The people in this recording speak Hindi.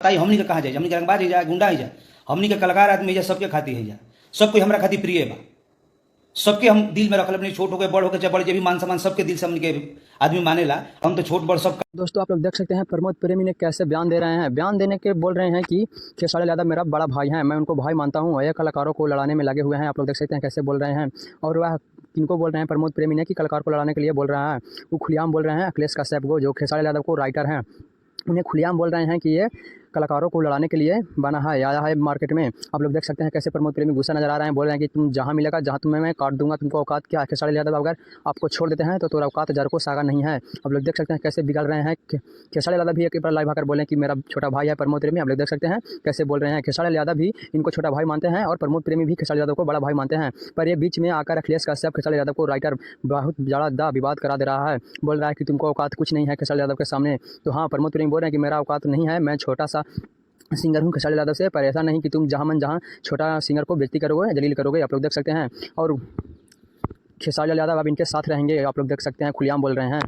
बताई हमनी के कहाँ जाए, हमनी के रंगबाज है जा, गुंडा है जा, हमनी के कलाकार आदमी है जा, सबके खाती है जा, सब कोई हमरा खाती प्रिय बा, सबके हम दिल में रखल अपनी, छोट हो गए बड़ हो गए चाहे बड़े, भी मान सम्मान सबके दिल से हमनी के आदमी मानेला। हम तो छोट बड़ सब। दोस्तों आप लोग देख सकते हैं प्रमोद प्रेमी ने कैसे बयान दे रहे हैं। बयान देने के बोल रहे हैं कि खेसारी यादव मेरा बड़ा भाई है, मैं उनको भाई मानता हूँ, ये कलाकारों को लड़ाने में लगे हुए हैं। आप लोग देख सकते हैं कैसे बोल रहे हैं। और वह किनको बोल रहे हैं, प्रमोद प्रेमी ने, कि कलाकार को लड़ाने के लिए बोल रहा है। वो खुलेआम बोल रहे हैं अखिलेश कश्यप को, जो खेसारी यादव को राइटर हैं, उन्हें खुलेआम बोल रहे हैं कि ये कलाकारों को लड़ाने के लिए बना है, आया है मार्केट में। आप लोग देख सकते हैं कैसे प्रमोद प्रेमी गुस्सा नजर आ रहे हैं। बोल रहे हैं कि तुम जहां मिलेगा, जहां तुम्हें मैं काट दूंगा, तुमको औकात क्या है। खेसारी यादव अगर आपको छोड़ देते हैं तो तेरा औकात जर को सागा नहीं है। आप लोग देख सकते हैं कैसे बिगड़ रहे हैं। खेसारी यादव भी एक बार लाइव आकर बोले कि मेरा छोटा भाई है प्रमोद प्रेमी। आप लोग देख सकते हैं कैसे बोल रहे हैं। खेसारी यादव भी इनको छोटा भाई मानते हैं और प्रमोद प्रेमी भी खेसारी यादव को बड़ा भाई मानते हैं। पर ये बीच में आकर अखिलेश कश्यप खेसारी यादव को राइटर बहुत ज़्यादा विवाद करा दे रहा है। बोल रहा है कि तुमको औकात कुछ नहीं है खेसारी यादव के सामने। तो हाँ, प्रमोद प्रेमी बोल रहे हैं कि मेरा औकात नहीं है, मैं छोटा सा सिंगर हूँ खेसारी यादव से, पर ऐसा नहीं कि तुम जहाँ मन जहाँ छोटा सिंगर को बेइज्जती करोगे, जलील करोगे। आप लोग देख सकते हैं। और खेसारी यादव अब इनके साथ रहेंगे, आप लोग देख सकते हैं, खुलेआम बोल रहे हैं।